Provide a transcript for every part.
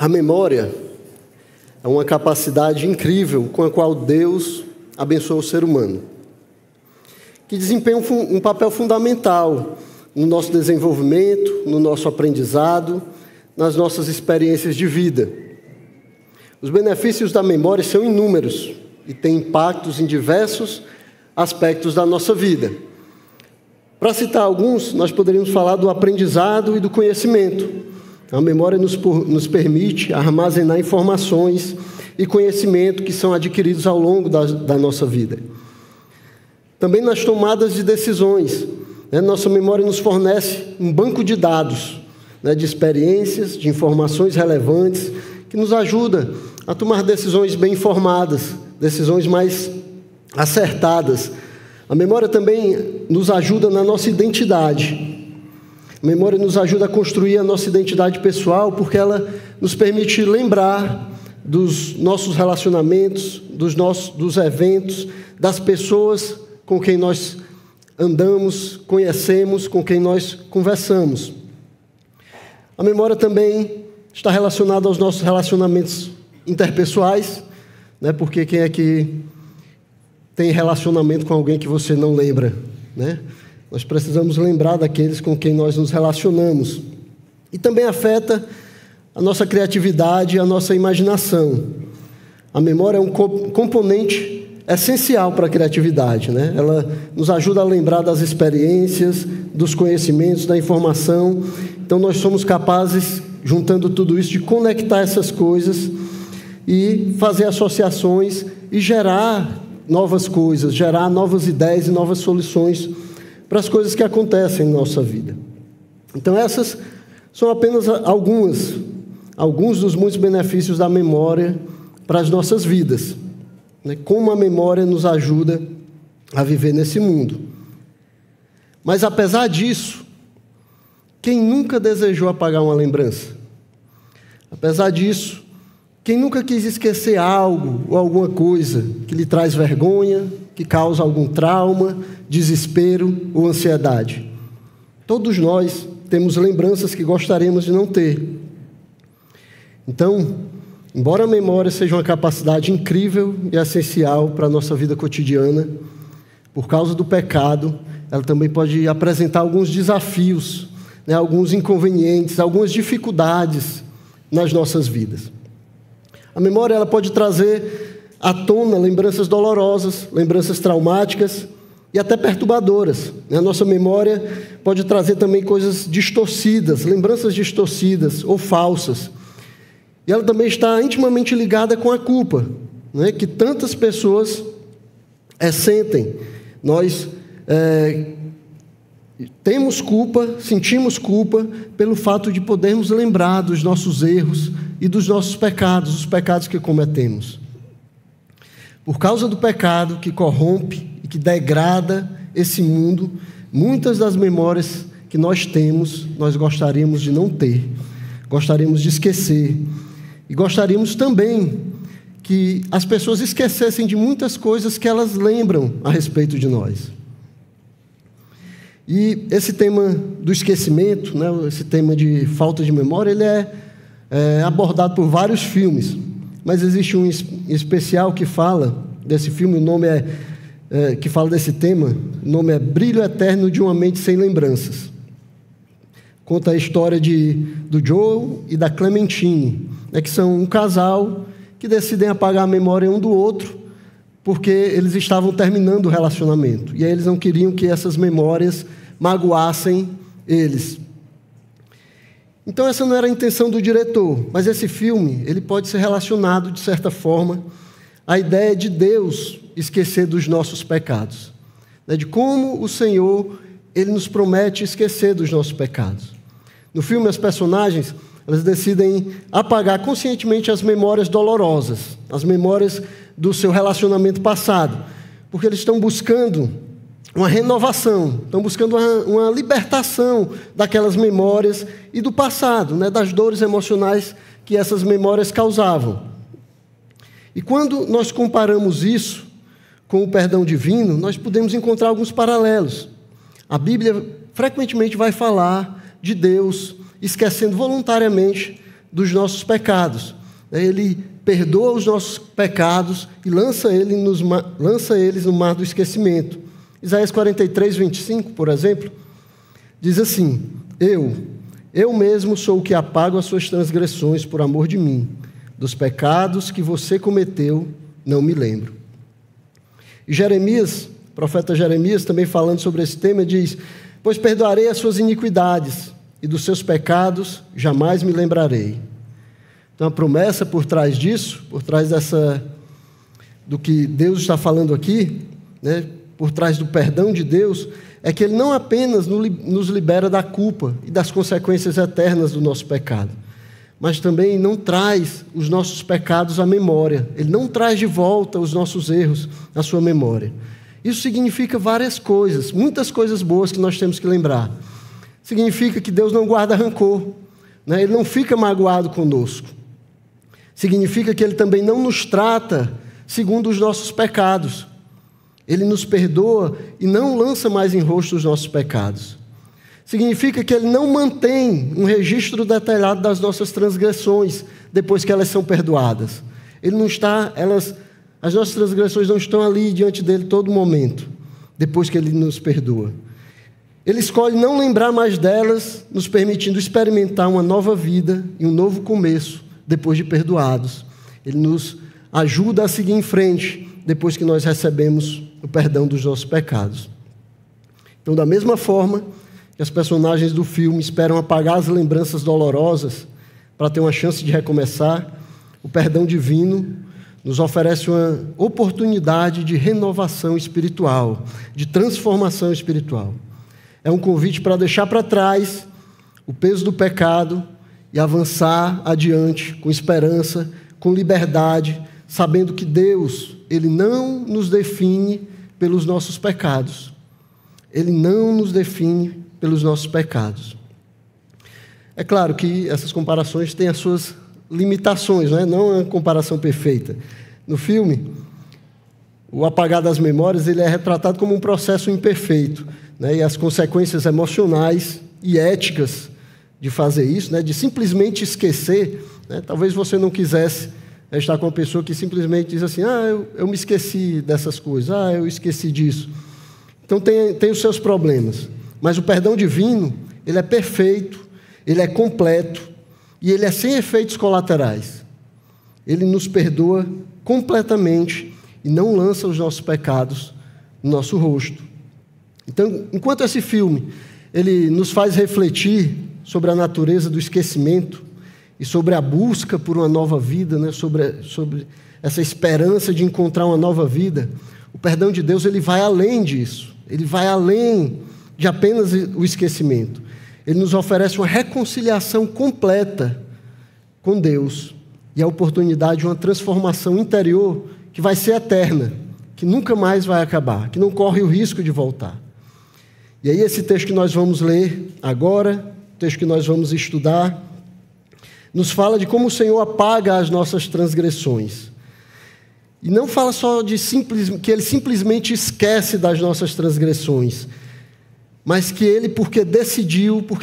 A memória é uma capacidade incrível com a qual Deus abençoou o ser humano, que desempenha um papel fundamental no nosso desenvolvimento, no nosso aprendizado, nas nossas experiências de vida. Os benefícios da memória são inúmeros e têm impactos em diversos aspectos da nossa vida. Para citar alguns, nós poderíamos falar do aprendizado e do conhecimento. A memória nos permite armazenar informações e conhecimento que são adquiridos ao longo da nossa vida. Também nas tomadas de decisões, nossa memória nos fornece um banco de dados, de experiências, de informações relevantes, que nos ajuda a tomar decisões bem informadas, decisões mais acertadas. A memória também nos ajuda na nossa identidade. A memória nos ajuda a construir a nossa identidade pessoal, porque ela nos permite lembrar dos nossos relacionamentos, dos eventos, das pessoas com quem nós andamos, conhecemos, com quem nós conversamos. A memória também está relacionada aos nossos relacionamentos interpessoais, porque quem é que tem relacionamento com alguém que você não lembra, Nós precisamos lembrar daqueles com quem nós nos relacionamos. E também afeta a nossa criatividade e a nossa imaginação. A memória é um componente essencial para a criatividade, Ela nos ajuda a lembrar das experiências, dos conhecimentos, da informação. Então, nós somos capazes, juntando tudo isso, de conectar essas coisas e fazer associações e gerar novas coisas, gerar novas ideias e novas soluções para as coisas que acontecem em nossa vida. Então, essas são apenas alguns dos muitos benefícios da memória para as nossas vidas. Como a memória nos ajuda a viver nesse mundo. Mas, apesar disso, quem nunca desejou apagar uma lembrança? Apesar disso, quem nunca quis esquecer algo ou alguma coisa que lhe traz vergonha, que causa algum trauma, desespero ou ansiedade? Todos nós temos lembranças que gostaríamos de não ter. Então, embora a memória seja uma capacidade incrível e essencial para a nossa vida cotidiana, por causa do pecado, ela também pode apresentar alguns desafios, alguns inconvenientes, algumas dificuldades nas nossas vidas. A memória ela pode trazer à tona lembranças dolorosas, lembranças traumáticas e até perturbadoras. A nossa memória pode trazer também coisas distorcidas, lembranças distorcidas ou falsas. E ela também está intimamente ligada com a culpa, que tantas pessoas sentem. Nós temos culpa, sentimos culpa pelo fato de podermos lembrar dos nossos erros e dos nossos pecados, os pecados que cometemos. Por causa do pecado que corrompe e que degrada esse mundo, muitas das memórias que nós temos, nós gostaríamos de não ter, gostaríamos de esquecer. E gostaríamos também que as pessoas esquecessem de muitas coisas que elas lembram a respeito de nós. E esse tema do esquecimento, esse tema de falta de memória, ele é abordado por vários filmes. Mas existe um especial que fala desse filme, o nome que fala desse tema, o nome é Brilho Eterno de uma Mente Sem Lembranças. Conta a história do Joe e da Clementine, que são um casal que decidem apagar a memória um do outro, porque eles estavam terminando o relacionamento. E aí eles não queriam que essas memórias magoassem eles. Então essa não era a intenção do diretor, mas esse filme ele pode ser relacionado, de certa forma, à ideia de Deus esquecer dos nossos pecados. De como o Senhor ele nos promete esquecer dos nossos pecados. No filme, as personagens elas decidem apagar conscientemente as memórias dolorosas, as memórias do seu relacionamento passado, porque eles estão buscando uma renovação, estão buscando uma libertação daquelas memórias e do passado, das dores emocionais que essas memórias causavam. E quando nós comparamos isso com o perdão divino, nós podemos encontrar alguns paralelos. A Bíblia frequentemente vai falar de Deus esquecendo voluntariamente dos nossos pecados. Ele perdoa os nossos pecados e lança eles no mar do esquecimento. Isaías 43, 25, por exemplo, diz assim: Eu mesmo sou o que apago as suas transgressões por amor de mim. Dos pecados que você cometeu, não me lembro. E Jeremias, o profeta Jeremias, também falando sobre esse tema, diz: Pois perdoarei as suas iniquidades, e dos seus pecados jamais me lembrarei. Então a promessa por trás disso, por trás do que Deus está falando aqui, né, por trás do perdão de Deus, é que Ele não apenas nos libera da culpa e das consequências eternas do nosso pecado, mas também não traz os nossos pecados à memória. Ele não traz de volta os nossos erros à sua memória. Isso significa várias coisas, muitas coisas boas que nós temos que lembrar. Significa que Deus não guarda rancor, né? Ele não fica magoado conosco. Significa que Ele também não nos trata segundo os nossos pecados. Ele nos perdoa e não lança mais em rosto os nossos pecados. Significa que Ele não mantém um registro detalhado das nossas transgressões depois que elas são perdoadas. As nossas transgressões não estão ali diante dEle todo momento, depois que Ele nos perdoa. Ele escolhe não lembrar mais delas, nos permitindo experimentar uma nova vida e um novo começo depois de perdoados. Ele nos ajuda a seguir em frente depois que nós recebemos o perdão dos nossos pecados. Então, da mesma forma que as personagens do filme esperam apagar as lembranças dolorosas para ter uma chance de recomeçar, o perdão divino nos oferece uma oportunidade de renovação espiritual, de transformação espiritual. É um convite para deixar para trás o peso do pecado e avançar adiante com esperança, com liberdade, sabendo que Deus, Ele não nos define pelos nossos pecados. Ele não nos define pelos nossos pecados. É claro que essas comparações têm as suas limitações, né? Não é uma comparação perfeita. No filme, o apagar das memórias ele é retratado como um processo imperfeito, né? E as consequências emocionais e éticas de fazer isso, né? De simplesmente esquecer, né? Talvez você não quisesse estar com uma pessoa que simplesmente diz assim: eu me esqueci dessas coisas, eu esqueci disso. Então tem os seus problemas. Mas o perdão divino, ele é perfeito, ele é completo e ele é sem efeitos colaterais. Ele nos perdoa completamente e não lança os nossos pecados no nosso rosto. Então, enquanto esse filme ele nos faz refletir sobre a natureza do esquecimento e sobre a busca por uma nova vida, né, sobre essa esperança de encontrar uma nova vida, o perdão de Deus ele vai além disso. Ele vai além de apenas o esquecimento. Ele nos oferece uma reconciliação completa com Deus e a oportunidade de uma transformação interior que vai ser eterna, que nunca mais vai acabar, que não corre o risco de voltar. E aí esse texto que nós vamos ler agora, o texto que nós vamos estudar, nos fala de como o Senhor apaga as nossas transgressões. E não fala só que Ele simplesmente esquece das nossas transgressões, mas que Ele, porque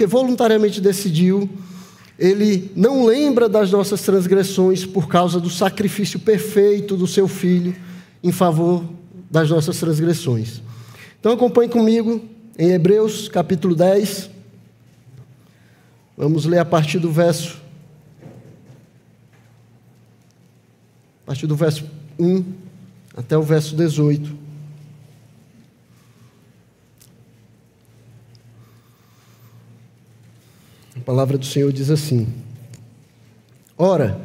voluntariamente decidiu, Ele não lembra das nossas transgressões por causa do sacrifício perfeito do Seu Filho em favor das nossas transgressões. Então acompanhe comigo em Hebreus capítulo 10. Vamos ler a partir do verso 1 até o verso 18. A palavra do Senhor diz assim: Ora,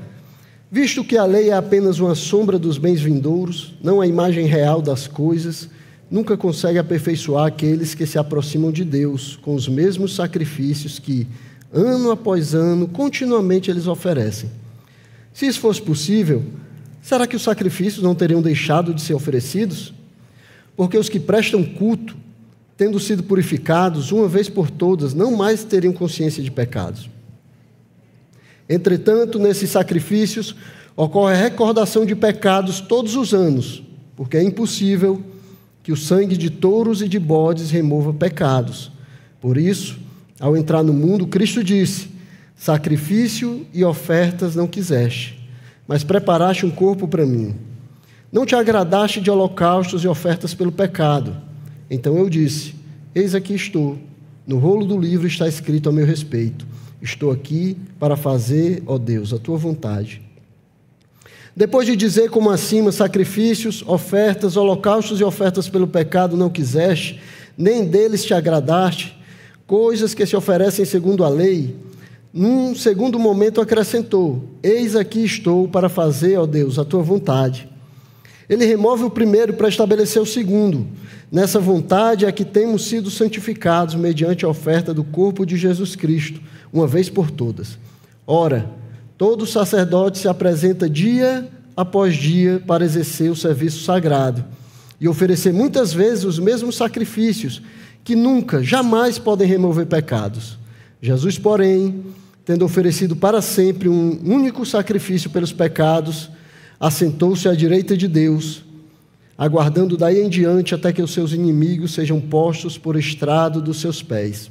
visto que a lei é apenas uma sombra dos bens vindouros, não a imagem real das coisas, nunca consegue aperfeiçoar aqueles que se aproximam de Deus com os mesmos sacrifícios que, ano após ano, continuamente eles oferecem. Se isso fosse possível, será que os sacrifícios não teriam deixado de ser oferecidos? Porque os que prestam culto, tendo sido purificados uma vez por todas, não mais teriam consciência de pecados. Entretanto, nesses sacrifícios, ocorre a recordação de pecados todos os anos, porque é impossível que o sangue de touros e de bodes remova pecados. Por isso, ao entrar no mundo, Cristo disse: Sacrifício e ofertas não quiseste, mas preparaste um corpo para mim. Não te agradaste de holocaustos e ofertas pelo pecado. Então eu disse: eis aqui estou. No rolo do livro está escrito a meu respeito: estou aqui para fazer, ó Deus, a tua vontade. Depois de dizer como acima, sacrifícios, ofertas, holocaustos e ofertas pelo pecado não quiseste, nem deles te agradaste, coisas que se oferecem segundo a lei, num segundo momento acrescentou: eis aqui estou para fazer, ó Deus, a tua vontade. Ele remove o primeiro para estabelecer o segundo. Nessa vontade é que temos sido santificados mediante a oferta do corpo de Jesus Cristo, uma vez por todas. Ora, todo sacerdote se apresenta dia após dia para exercer o serviço sagrado e oferecer muitas vezes os mesmos sacrifícios que nunca, jamais podem remover pecados. Jesus, porém, tendo oferecido para sempre um único sacrifício pelos pecados, assentou-se à direita de Deus, aguardando daí em diante até que os seus inimigos sejam postos por estrado dos seus pés.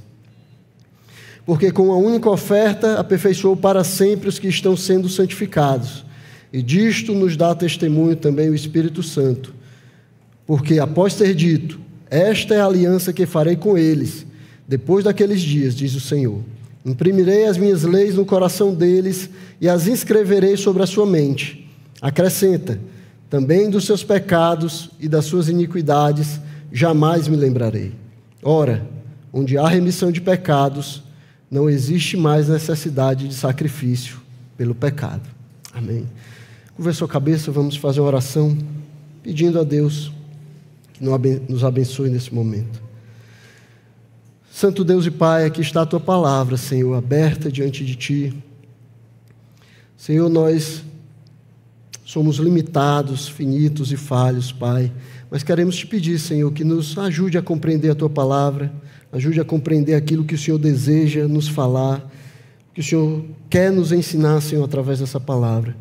Porque com a única oferta aperfeiçoou para sempre os que estão sendo santificados. E disto nos dá testemunho também o Espírito Santo. Porque após ter dito: esta é a aliança que farei com eles, depois daqueles dias, diz o Senhor. Imprimirei as minhas leis no coração deles e as inscreverei sobre a sua mente. Acrescenta: também dos seus pecados e das suas iniquidades jamais me lembrarei. Ora, onde há remissão de pecados, não existe mais necessidade de sacrifício pelo pecado. Amém. Curva sua cabeça, vamos fazer uma oração pedindo a Deus que nos abençoe nesse momento. Santo Deus e Pai, aqui está a Tua palavra, Senhor, aberta diante de Ti. Senhor, nós somos limitados, finitos e falhos, Pai, mas queremos Te pedir, Senhor, que nos ajude a compreender a Tua palavra, ajude a compreender aquilo que o Senhor deseja nos falar, que o Senhor quer nos ensinar, Senhor, através dessa palavra.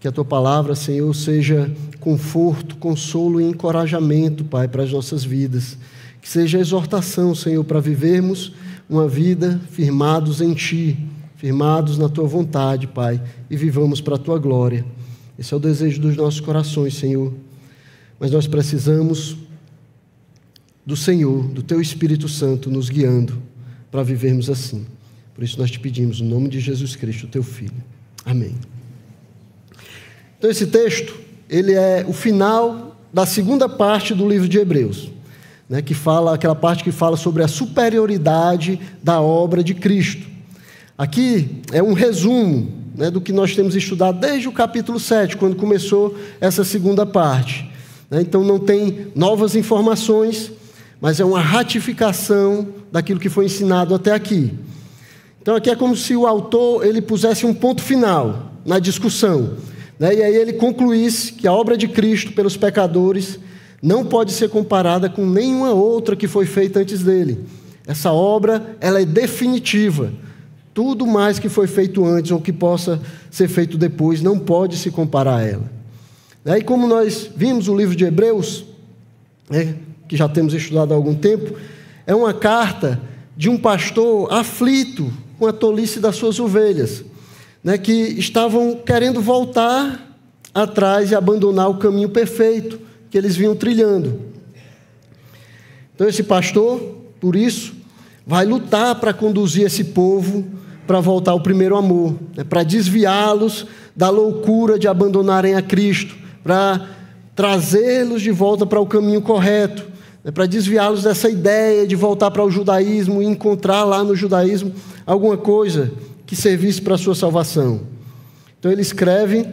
Que a Tua palavra, Senhor, seja conforto, consolo e encorajamento, Pai, para as nossas vidas. Que seja exortação, Senhor, para vivermos uma vida firmados em Ti, firmados na Tua vontade, Pai, e vivamos para a Tua glória. Esse é o desejo dos nossos corações, Senhor. Mas nós precisamos do Senhor, do Teu Espírito Santo, nos guiando para vivermos assim. Por isso nós Te pedimos, no nome de Jesus Cristo, Teu Filho. Amém. Então esse texto, ele é o final da segunda parte do livro de Hebreus, né, que fala, aquela parte que fala sobre a superioridade da obra de Cristo. Aqui é um resumo, né, do que nós temos estudado desde o capítulo 7, quando começou essa segunda parte. Então não tem novas informações, mas é uma ratificação daquilo que foi ensinado até aqui. Então aqui é como se o autor ele pusesse um ponto final na discussão, né? E aí ele concluísse que a obra de Cristo pelos pecadores não pode ser comparada com nenhuma outra que foi feita antes dele. Essa obra ela é definitiva. Tudo mais que foi feito antes ou que possa ser feito depois não pode se comparar a ela. E como nós vimos o livro de Hebreus, né, que já temos estudado há algum tempo, é uma carta de um pastor aflito com a tolice das suas ovelhas, né, que estavam querendo voltar atrás e abandonar o caminho perfeito que eles vinham trilhando. Então esse pastor, por isso, vai lutar para conduzir esse povo para voltar ao primeiro amor, né, para desviá-los da loucura de abandonarem a Cristo, para trazê-los de volta para o caminho correto, né, para desviá-los dessa ideia de voltar para o judaísmo e encontrar lá no judaísmo alguma coisa que servisse para a sua salvação. Então ele escreve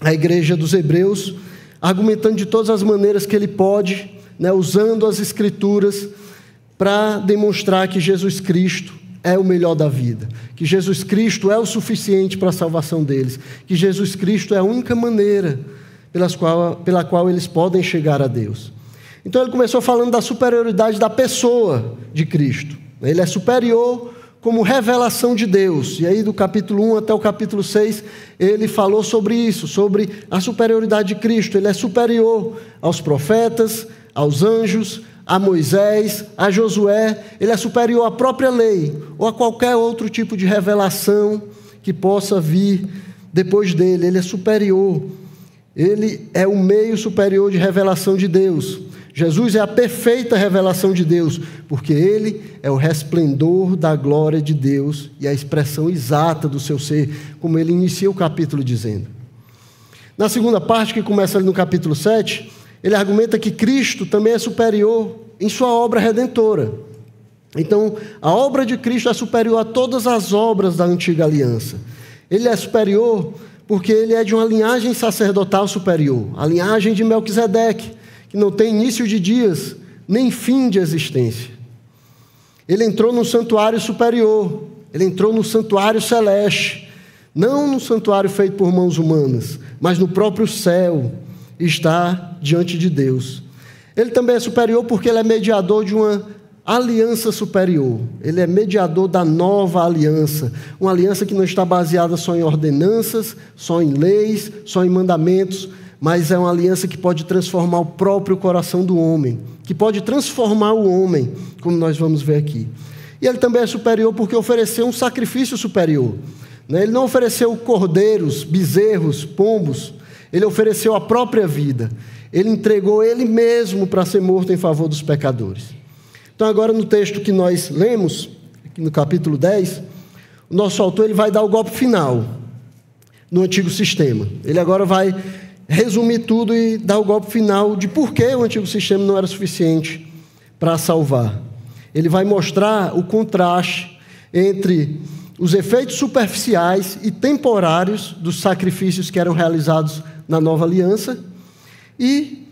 à igreja dos Hebreus, argumentando de todas as maneiras que ele pode, né, usando as Escrituras para demonstrar que Jesus Cristo é o melhor da vida, que Jesus Cristo é o suficiente para a salvação deles, que Jesus Cristo é a única maneira pela qual eles podem chegar a Deus. Então ele começou falando da superioridade da pessoa de Cristo. Ele é superior como revelação de Deus. E aí do capítulo 1 até o capítulo 6, ele falou sobre isso, sobre a superioridade de Cristo. Ele é superior aos profetas, aos anjos, a Moisés, a Josué, ele é superior à própria lei ou a qualquer outro tipo de revelação que possa vir depois dele. Ele é superior. Ele é o meio superior de revelação de Deus. Jesus é a perfeita revelação de Deus, porque ele é o resplendor da glória de Deus e a expressão exata do seu ser, como ele inicia o capítulo dizendo. Na segunda parte, que começa ali no capítulo 7, ele argumenta que Cristo também é superior em sua obra redentora. Então, a obra de Cristo é superior a todas as obras da antiga aliança. Ele é superior porque ele é de uma linhagem sacerdotal superior, a linhagem de Melquisedeque, que não tem início de dias, nem fim de existência. Ele entrou no santuário superior, ele entrou no santuário celeste, não no santuário feito por mãos humanas, mas no próprio céu, está diante de Deus. Ele também é superior porque ele é mediador de uma aliança superior. Ele é mediador da nova aliança, uma aliança que não está baseada só em ordenanças, só em leis, só em mandamentos, mas é uma aliança que pode transformar o próprio coração do homem, que pode transformar o homem, como nós vamos ver aqui. E ele também é superior porque ofereceu um sacrifício superior. Ele não ofereceu cordeiros, bezerros, pombos, ele ofereceu a própria vida. Ele entregou ele mesmo para ser morto em favor dos pecadores. Então agora no texto que nós lemos, aqui no capítulo 10, o nosso autor ele vai dar o golpe final no antigo sistema. Ele agora vai resumir tudo e dar o golpe final de por que o antigo sistema não era suficiente para salvar. Ele vai mostrar o contraste entre os efeitos superficiais e temporários dos sacrifícios que eram realizados na nova aliança e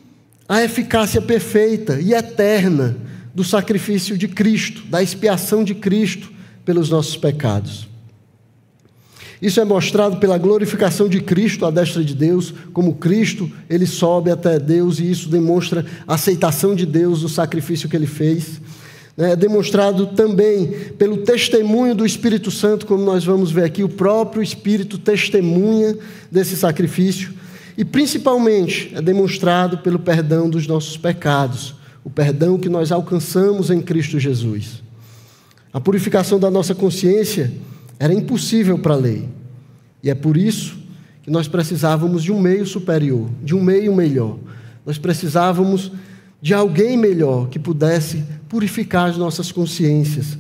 a eficácia perfeita e eterna do sacrifício de Cristo, da expiação de Cristo pelos nossos pecados. Isso é mostrado pela glorificação de Cristo à destra de Deus, como Cristo, ele sobe até Deus, e isso demonstra a aceitação de Deus do sacrifício que ele fez. É demonstrado também pelo testemunho do Espírito Santo, como nós vamos ver aqui, o próprio Espírito testemunha desse sacrifício, e principalmente é demonstrado pelo perdão dos nossos pecados, o perdão que nós alcançamos em Cristo Jesus. A purificação da nossa consciência era impossível para a lei. E é por isso que nós precisávamos de um meio superior, de um meio melhor. Nós precisávamos de alguém melhor que pudesse purificar as nossas consciências,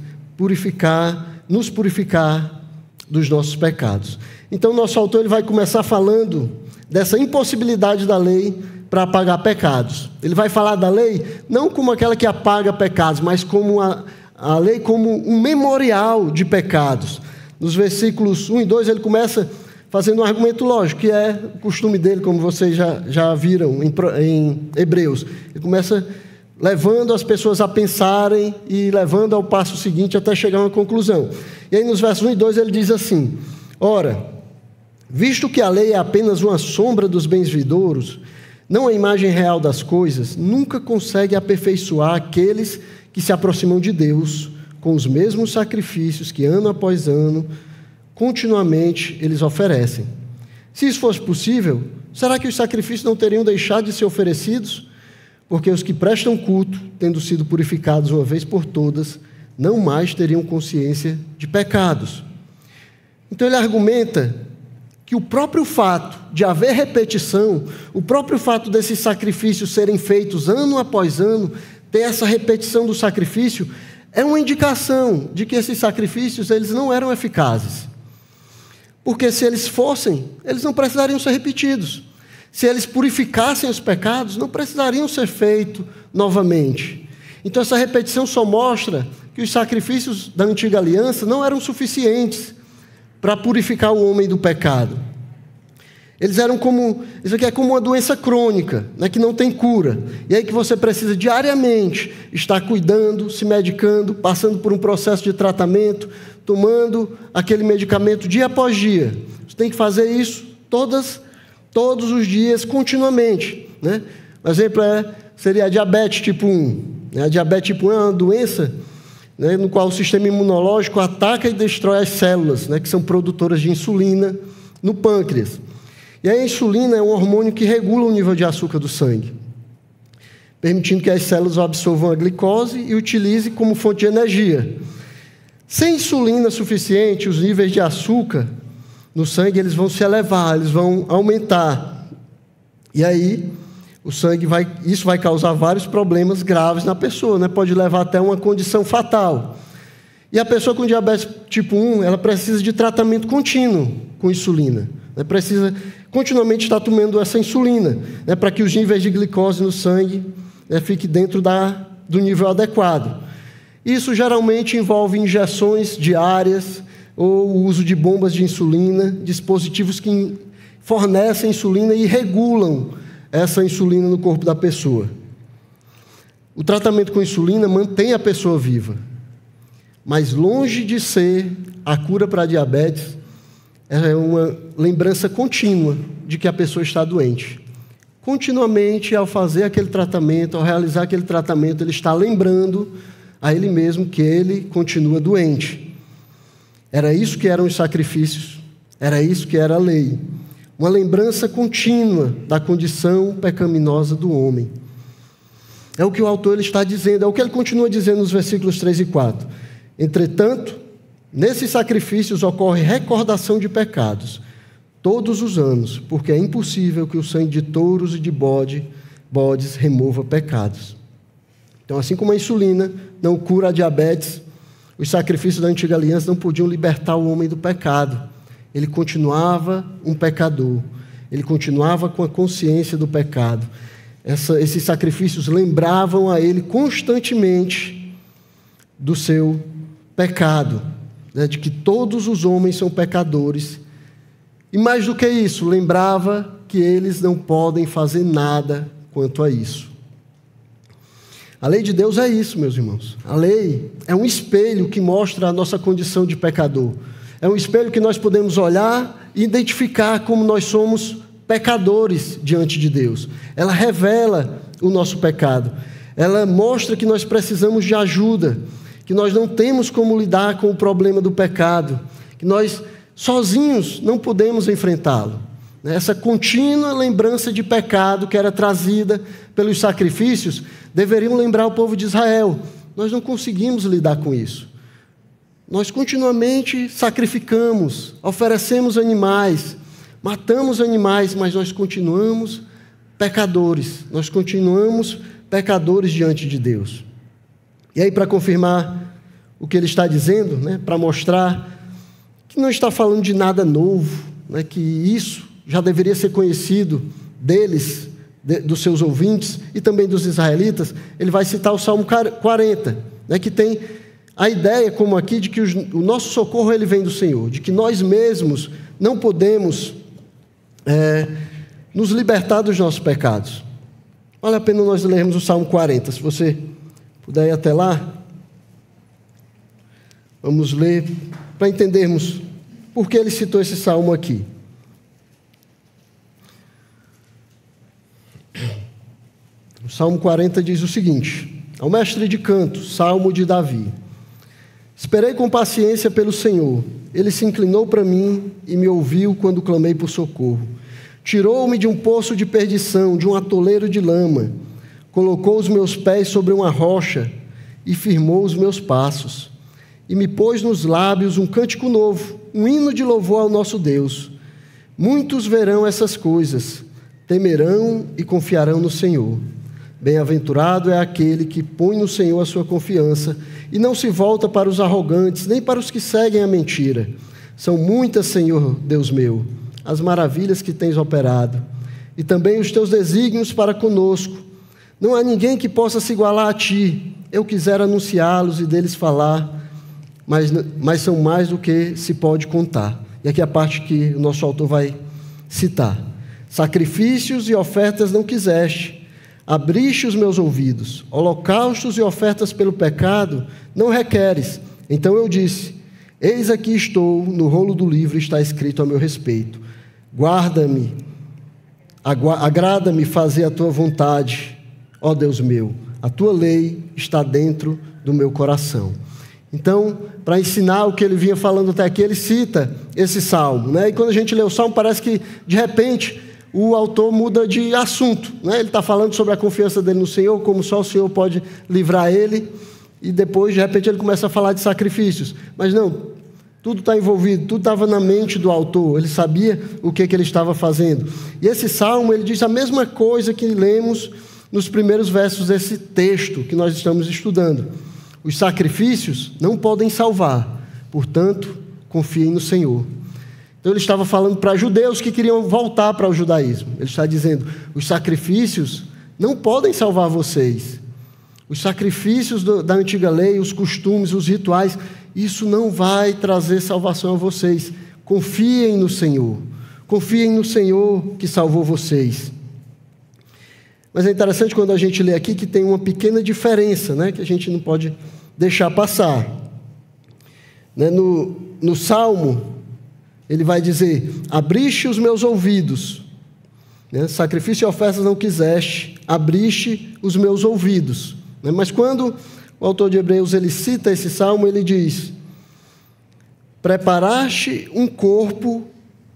nos purificar dos nossos pecados. Então, nosso autor ele vai começar falando dessa impossibilidade da lei para apagar pecados. Ele vai falar da lei não como aquela que apaga pecados, mas como a lei como um memorial de pecados. Nos versículos 1 e 2, ele começa fazendo um argumento lógico, que é o costume dele, como vocês já viram em Hebreus. Ele começa levando as pessoas a pensarem e levando ao passo seguinte até chegar a uma conclusão. E aí, nos versos 1 e 2, ele diz assim: ora, visto que a lei é apenas uma sombra dos bens vindouros, não a imagem real das coisas, nunca consegue aperfeiçoar aqueles que se aproximam de Deus com os mesmos sacrifícios que ano após ano, continuamente eles oferecem. Se isso fosse possível, será que os sacrifícios não teriam deixado de ser oferecidos? Porque os que prestam culto, tendo sido purificados uma vez por todas, não mais teriam consciência de pecados. Então ele argumenta que o próprio fato de haver repetição, o próprio fato desses sacrifícios serem feitos ano após ano, ter essa repetição do sacrifício, é uma indicação de que esses sacrifícios eles não eram eficazes. Porque se eles fossem, eles não precisariam ser repetidos. Se eles purificassem os pecados, não precisariam ser feitos novamente. Então essa repetição só mostra que os sacrifícios da antiga aliança não eram suficientes para purificar o homem do pecado. Eles eram como, isso aqui é como uma doença crônica, né, que não tem cura. E aí que você precisa diariamente estar cuidando, se medicando, passando por um processo de tratamento, tomando aquele medicamento dia após dia. Você tem que fazer isso todos os dias, continuamente. Né? Um exemplo seria a diabetes tipo 1. A diabetes tipo 1 é uma doença, né, no qual o sistema imunológico ataca e destrói as células, né, que são produtoras de insulina no pâncreas. E a insulina é um hormônio que regula o nível de açúcar do sangue. permitindo que as células absorvam a glicose e utilizem como fonte de energia. Sem insulina suficiente, os níveis de açúcar no sangue eles vão se elevar, eles vão aumentar. E aí, isso vai causar vários problemas graves na pessoa, né? Pode levar até uma condição fatal. E a pessoa com diabetes tipo 1, ela precisa de tratamento contínuo com insulina. Né? Precisa continuamente estar tomando essa insulina, né? Para que os níveis de glicose no sangue, né, fiquem dentro do nível adequado. Isso geralmente envolve injeções diárias ou o uso de bombas de insulina, dispositivos que fornecem insulina e regulam essa insulina no corpo da pessoa. O tratamento com insulina mantém a pessoa viva, mas longe de ser a cura para a diabetes, é uma lembrança contínua de que a pessoa está doente. Continuamente, ao fazer aquele tratamento, ao realizar aquele tratamento, ele está lembrando a ele mesmo que ele continua doente. Era isso que eram os sacrifícios, era isso que era a lei. Uma lembrança contínua da condição pecaminosa do homem. É o que o autor ele está dizendo, é o que ele continua dizendo nos versículos 3 e 4. Entretanto, nesses sacrifícios ocorre recordação de pecados, todos os anos, porque é impossível que o sangue de touros e de bodes remova pecados. Então, assim como a insulina não cura a diabetes, os sacrifícios da antiga aliança não podiam libertar o homem do pecado. Ele continuava um pecador. Ele continuava com a consciência do pecado. Esses sacrifícios lembravam a ele constantemente do seu pecado, né, de que todos os homens são pecadores. E mais do que isso, lembrava que eles não podem fazer nada quanto a isso. A lei de Deus é isso, meus irmãos. A lei é um espelho que mostra a nossa condição de pecador. É um espelho que nós podemos olhar e identificar como nós somos pecadores diante de Deus. Ela revela o nosso pecado. Ela mostra que nós precisamos de ajuda, que nós não temos como lidar com o problema do pecado, que nós sozinhos não podemos enfrentá-lo. Essa contínua lembrança de pecado que era trazida pelos sacrifícios deveriam lembrar o povo de Israel. Nós não conseguimos lidar com isso. Nós continuamente sacrificamos, oferecemos animais, matamos animais, mas nós continuamos pecadores. Nós continuamos pecadores diante de Deus. E aí, para confirmar o que ele está dizendo, né, para mostrar que não está falando de nada novo, né, que isso já deveria ser conhecido deles, dos seus ouvintes e também dos israelitas, ele vai citar o Salmo 40, né, que tem a ideia, como aqui, de que o nosso socorro ele vem do Senhor, de que nós mesmos não podemos nos libertar dos nossos pecados. Vale a pena nós lermos o Salmo 40, se você puder ir até lá. Vamos ler para entendermos por que ele citou esse salmo aqui. O Salmo 40 diz o seguinte: ao mestre de canto, Salmo de Davi. Esperei com paciência pelo Senhor. Ele se inclinou para mim e me ouviu quando clamei por socorro. Tirou-me de um poço de perdição, de um atoleiro de lama. Colocou os meus pés sobre uma rocha e firmou os meus passos. E me pôs nos lábios um cântico novo, um hino de louvor ao nosso Deus. Muitos verão essas coisas, temerão e confiarão no Senhor. Bem-aventurado é aquele que põe no Senhor a sua confiança e não se volta para os arrogantes, nem para os que seguem a mentira. São muitas, Senhor, Deus meu, as maravilhas que tens operado, e também os teus desígnios para conosco. Não há ninguém que possa se igualar a ti. Eu quisera anunciá-los e deles falar, mas são mais do que se pode contar. E aqui a parte que o nosso autor vai citar. Sacrifícios e ofertas não quiseste, abriste os meus ouvidos. Holocaustos e ofertas pelo pecado não requeres. Então eu disse: eis aqui estou, no rolo do livro está escrito a meu respeito. Guarda-me, agrada-me fazer a tua vontade, ó Deus meu. A tua lei está dentro do meu coração. Então, para ensinar o que ele vinha falando até aqui, ele cita esse salmo, né? E quando a gente lê o salmo, parece que, de repente, o autor muda de assunto, né? Ele está falando sobre a confiança dele no Senhor, como só o Senhor pode livrar ele, e depois, de repente, ele começa a falar de sacrifícios. Mas não, tudo está envolvido, tudo estava na mente do autor, ele sabia o que ele estava fazendo. E esse salmo, ele diz a mesma coisa que lemos nos primeiros versos desse texto que nós estamos estudando. Os sacrifícios não podem salvar, portanto, confiem no Senhor. Então ele estava falando para judeus que queriam voltar para o judaísmo. Ele está dizendo, os sacrifícios não podem salvar vocês. Os sacrifícios da antiga lei, os costumes, os rituais, isso não vai trazer salvação a vocês. Confiem no Senhor. Confiem no Senhor que salvou vocês. Mas é interessante quando a gente lê aqui que tem uma pequena diferença, né, que a gente não pode deixar passar. Né, no Salmo, ele vai dizer, abriste os meus ouvidos, né, sacrifício e ofertas não quiseste, abriste os meus ouvidos. Né, mas quando o autor de Hebreus ele cita esse Salmo, ele diz, preparaste um corpo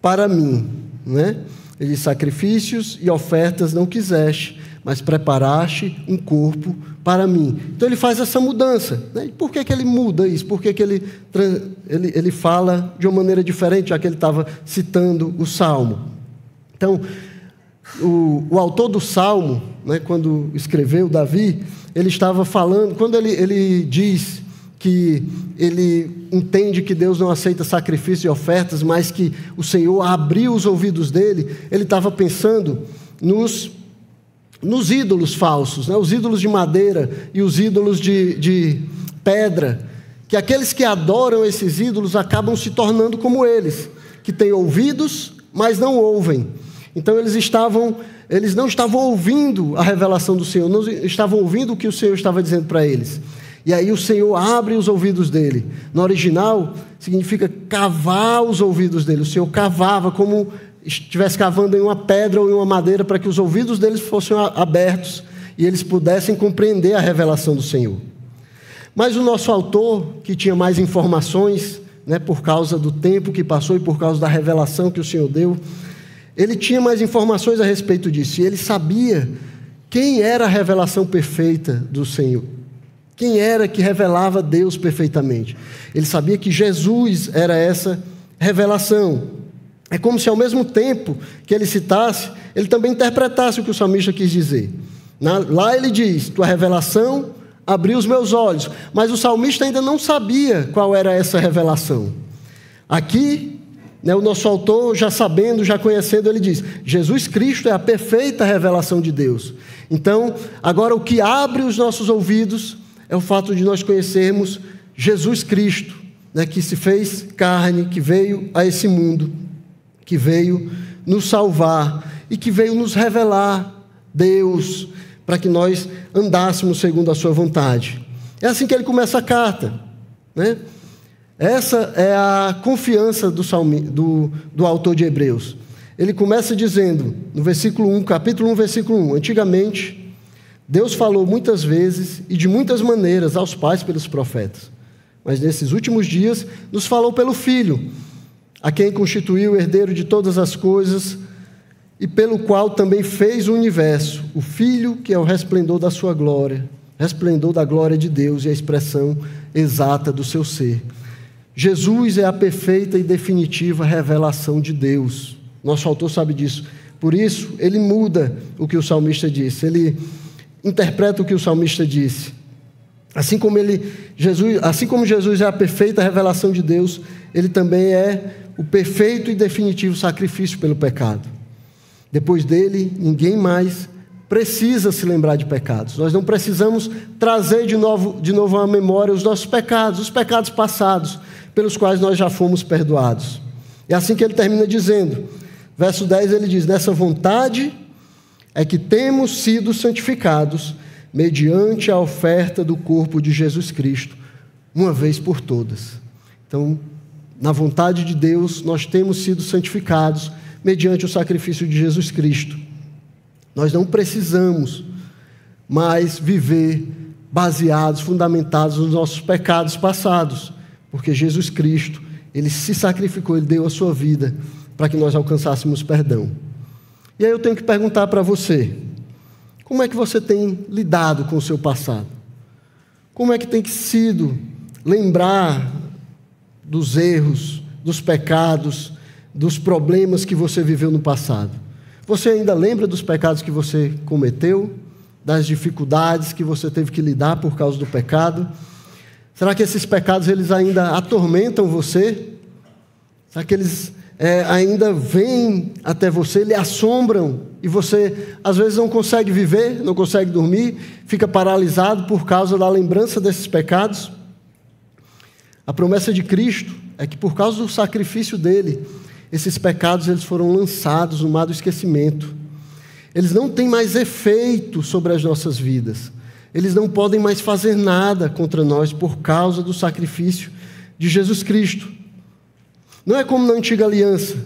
para mim. Né? Ele diz, sacrifícios e ofertas não quiseste, mas preparaste um para mim. Então ele faz essa mudança. Né? E por que ele muda isso? Por que ele fala de uma maneira diferente, já que ele estava citando o Salmo? Então, o autor do Salmo, né, quando escreveu, Davi, ele estava falando, quando ele diz que ele entende que Deus não aceita sacrifício e ofertas, mas que o Senhor abriu os ouvidos dele, ele estava pensando nos ídolos falsos, né? Os ídolos de madeira e os ídolos de pedra, que aqueles que adoram esses ídolos acabam se tornando como eles, que têm ouvidos, mas não ouvem. Então eles não estavam ouvindo a revelação do Senhor, não estavam ouvindo o que o Senhor estava dizendo para eles. E aí o Senhor abre os ouvidos dele. No original, significa cavar os ouvidos dele. O Senhor cavava como estivesse cavando em uma pedra ou em uma madeira para que os ouvidos deles fossem abertos e eles pudessem compreender a revelação do Senhor. Mas o nosso autor, que tinha mais informações, né, por causa do tempo que passou e por causa da revelação que o Senhor deu, ele tinha mais informações a respeito disso. E ele sabia quem era a revelação perfeita do Senhor. Quem era que revelava Deus perfeitamente. Ele sabia que Jesus era essa revelação. É como se ao mesmo tempo que ele citasse, ele também interpretasse o que o salmista quis dizer. Lá ele diz, tua revelação abriu os meus olhos. Mas o salmista ainda não sabia qual era essa revelação. Aqui, né, o nosso autor, já sabendo, já conhecendo, ele diz, Jesus Cristo é a perfeita revelação de Deus. Então, agora o que abre os nossos ouvidos é o fato de nós conhecermos Jesus Cristo, né, que se fez carne, que veio a esse mundo, que veio nos salvar e que veio nos revelar Deus, para que nós andássemos segundo a sua vontade. É assim que ele começa a carta, né? Essa é a confiança do autor de Hebreus. Ele começa dizendo, no versículo 1, capítulo 1, versículo 1, antigamente, Deus falou muitas vezes e de muitas maneiras aos pais pelos profetas, mas nesses últimos dias nos falou pelo Filho, a quem constituiu o herdeiro de todas as coisas e pelo qual também fez o universo, o Filho que é o resplendor da sua glória, resplendor da glória de Deus e a expressão exata do seu ser. Jesus é a perfeita e definitiva revelação de Deus. Nosso autor sabe disso. Por isso, ele muda o que o salmista disse, ele interpreta o que o salmista disse. Assim como Jesus é a perfeita revelação de Deus, ele também é o perfeito e definitivo sacrifício pelo pecado. Depois dele, ninguém mais precisa se lembrar de pecados. Nós não precisamos trazer de novo à memória os nossos pecados, os pecados passados, pelos quais nós já fomos perdoados. É assim que ele termina dizendo, verso 10 ele diz, nessa vontade é que temos sido santificados mediante a oferta do corpo de Jesus Cristo, uma vez por todas. Então, na vontade de Deus, nós temos sido santificados mediante o sacrifício de Jesus Cristo. Nós não precisamos mais viver baseados, fundamentados nos nossos pecados passados, porque Jesus Cristo, ele se sacrificou, ele deu a sua vida para que nós alcançássemos perdão. E aí eu tenho que perguntar para você, como é que você tem lidado com o seu passado? Como é que tem sido lembrar dos erros, dos pecados, dos problemas que você viveu no passado? Você ainda lembra dos pecados que você cometeu? Das dificuldades que você teve que lidar por causa do pecado? Será que esses pecados eles ainda atormentam você? Será que eles ainda vêm até você, lhe assombram e você às vezes não consegue viver, não consegue dormir, fica paralisado por causa da lembrança desses pecados? A promessa de Cristo é que por causa do sacrifício dele, esses pecados eles foram lançados no mar do esquecimento. Eles não têm mais efeito sobre as nossas vidas. Eles não podem mais fazer nada contra nós por causa do sacrifício de Jesus Cristo. Não é como na antiga aliança,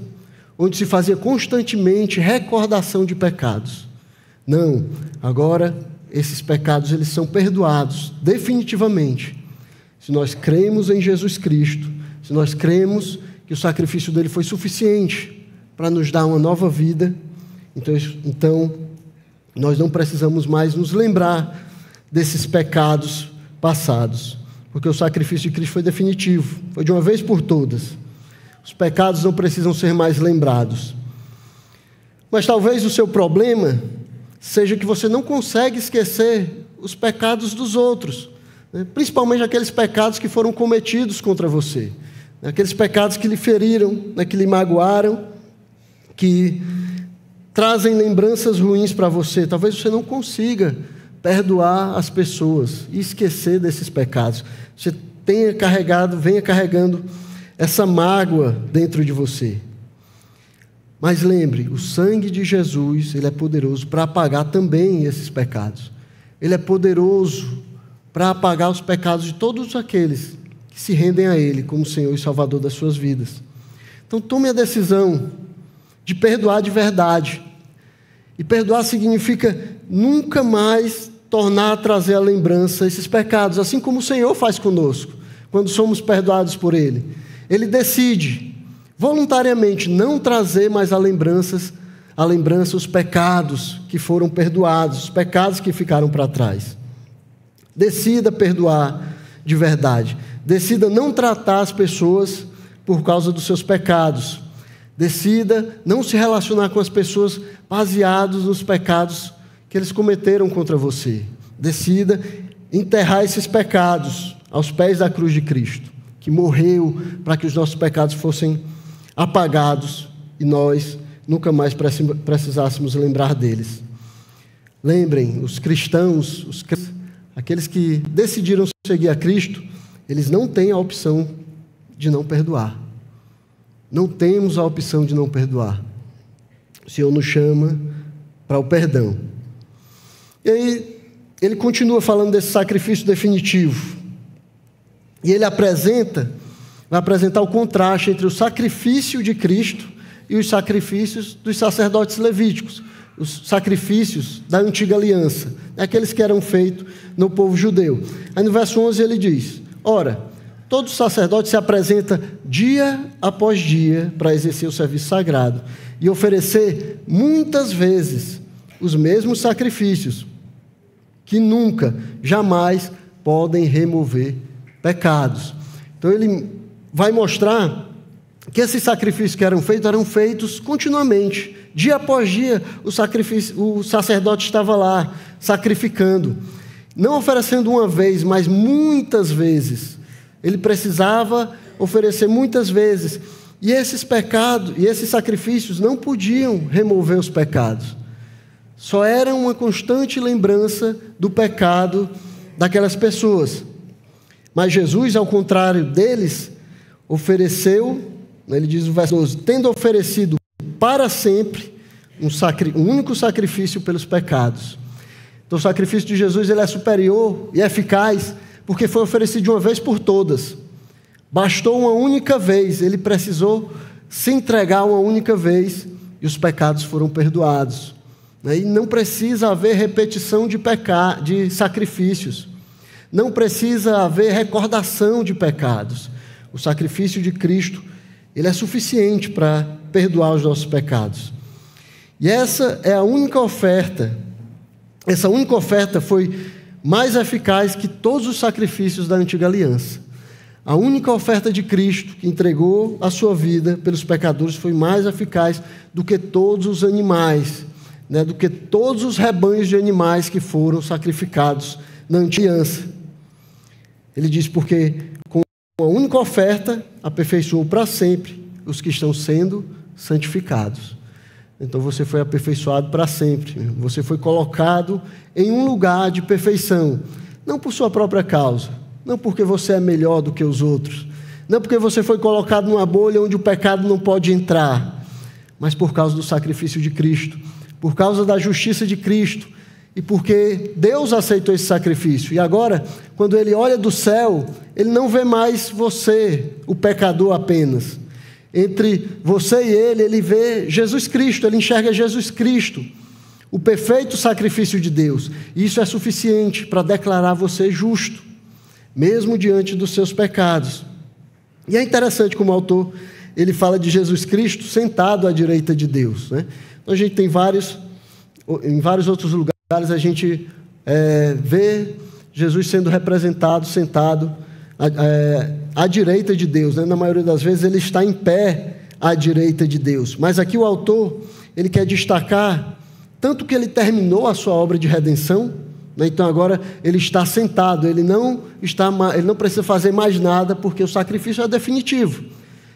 onde se fazia constantemente recordação de pecados. Não, agora esses pecados eles são perdoados definitivamente. Se nós cremos em Jesus Cristo, se nós cremos que o sacrifício dele foi suficiente para nos dar uma nova vida, então nós não precisamos mais nos lembrar desses pecados passados, porque o sacrifício de Cristo foi definitivo, foi de uma vez por todas. Os pecados não precisam ser mais lembrados. Mas talvez o seu problema seja que você não consegue esquecer os pecados dos outros, né? Principalmente aqueles pecados que foram cometidos contra você, né? Aqueles pecados que lhe feriram, né? Que lhe magoaram, que trazem lembranças ruins para você. Talvez você não consiga perdoar as pessoas e esquecer desses pecados. Você venha carregando essa mágoa dentro de você. Mas lembre, o sangue de Jesus, ele é poderoso para apagar também esses pecados. Ele é poderoso para apagar os pecados de todos aqueles que se rendem a Ele como Senhor e Salvador das suas vidas. Então tome a decisão de perdoar de verdade. E perdoar significa nunca mais tornar a trazer à lembrança esses pecados, assim como o Senhor faz conosco, quando somos perdoados por Ele. Ele decide, voluntariamente, não trazer mais à lembrança os pecados que foram perdoados, os pecados que ficaram para trás. Decida perdoar de verdade. Decida não tratar as pessoas por causa dos seus pecados. Decida não se relacionar com as pessoas baseados nos pecados que eles cometeram contra você. Decida enterrar esses pecados aos pés da cruz de Cristo, que morreu para que os nossos pecados fossem apagados e nós nunca mais precisássemos lembrar deles. Lembrem, os cristãos, aqueles que decidiram seguir a Cristo, eles não têm a opção de não perdoar. Não temos a opção de não perdoar. O Senhor nos chama para o perdão. E aí, ele continua falando desse sacrifício definitivo. E ele vai apresentar o contraste entre o sacrifício de Cristo e os sacrifícios dos sacerdotes levíticos, os sacrifícios da antiga aliança, aqueles que eram feitos no povo judeu. Aí no verso 11 ele diz: ora, todo sacerdote se apresenta dia após dia para exercer o serviço sagrado e oferecer muitas vezes os mesmos sacrifícios, que nunca, jamais podem remover pecados. Então ele vai mostrar que esses sacrifícios que eram feitos continuamente. Dia após dia, o sacerdote estava lá, sacrificando. Não oferecendo uma vez, mas muitas vezes. Ele precisava oferecer muitas vezes. E esses pecados, e esses sacrifícios não podiam remover os pecados. Só era uma constante lembrança do pecado daquelas pessoas. Mas Jesus, ao contrário deles, ofereceu, ele diz no verso 12, tendo oferecido para sempre um único sacrifício pelos pecados. Então o sacrifício de Jesus ele é superior e eficaz, porque foi oferecido de uma vez por todas. Bastou uma única vez, ele precisou se entregar uma única vez e os pecados foram perdoados. E não precisa haver repetição de sacrifícios. Não precisa haver recordação de pecados. O sacrifício de Cristo, ele é suficiente para perdoar os nossos pecados. E essa é a única oferta. Essa única oferta foi mais eficaz que todos os sacrifícios da antiga aliança. A única oferta de Cristo, que entregou a sua vida pelos pecadores, foi mais eficaz do que todos os animais, né, do que todos os rebanhos de animais que foram sacrificados na antiga aliança. Ele diz, porque com a única oferta aperfeiçoou para sempre os que estão sendo santificados. Então você foi aperfeiçoado para sempre. Você foi colocado em um lugar de perfeição, não por sua própria causa, não porque você é melhor do que os outros, não porque você foi colocado numa bolha onde o pecado não pode entrar, mas por causa do sacrifício de Cristo, por causa da justiça de Cristo, e porque Deus aceitou esse sacrifício. E agora, quando Ele olha do céu, Ele não vê mais você, o pecador apenas. Entre você e Ele vê Jesus Cristo, Ele enxerga Jesus Cristo, o perfeito sacrifício de Deus. E isso é suficiente para declarar você justo, mesmo diante dos seus pecados. E é interessante como o autor, ele fala de Jesus Cristo sentado à direita de Deus, né? Então a gente tem em vários outros lugares a gente vê Jesus sendo representado, sentado à direita de Deus, né? Na maioria das vezes ele está em pé à direita de Deus. Mas aqui o autor, ele quer destacar tanto que ele terminou a sua obra de redenção, né? Então agora ele está sentado, ele não precisa fazer mais nada, porque o sacrifício é definitivo.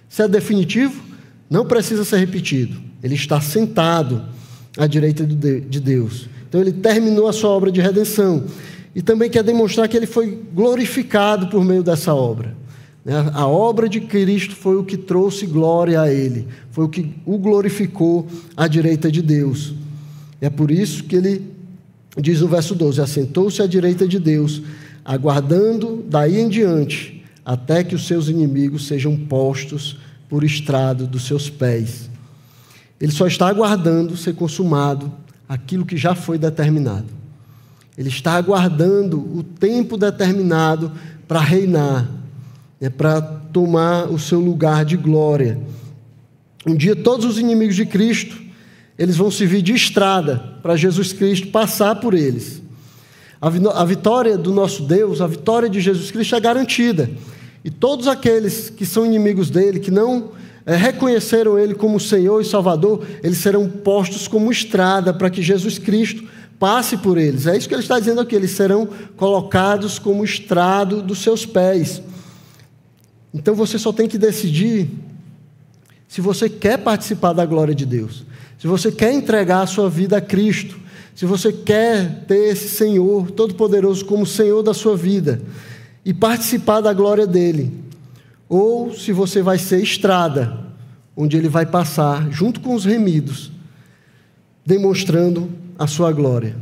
Se é definitivo, não precisa ser repetido. Ele está sentado à direita de Deus. Então ele terminou a sua obra de redenção. E também quer demonstrar que ele foi glorificado por meio dessa obra. A obra de Cristo foi o que trouxe glória a ele, foi o que o glorificou à direita de Deus. É por isso que ele diz no verso 12: assentou-se à direita de Deus, aguardando daí em diante, até que os seus inimigos sejam postos por estrado dos seus pés. Ele só está aguardando ser consumado aquilo que já foi determinado. Ele está aguardando o tempo determinado para reinar, para tomar o seu lugar de glória. Um dia todos os inimigos de Cristo, eles vão servir de estrada para Jesus Cristo passar por eles. A vitória do nosso Deus, a vitória de Jesus Cristo é garantida. E todos aqueles que são inimigos dele, que não reconheceram ele como Senhor e Salvador, eles serão postos como estrada para que Jesus Cristo passe por eles. É isso que ele está dizendo aqui, eles serão colocados como estrado dos seus pés. Então você só tem que decidir se você quer participar da glória de Deus, se você quer entregar a sua vida a Cristo, se você quer ter esse Senhor Todo-Poderoso como Senhor da sua vida e participar da glória dele, ou se você vai ser estrada, onde ele vai passar junto com os remidos, demonstrando a sua glória.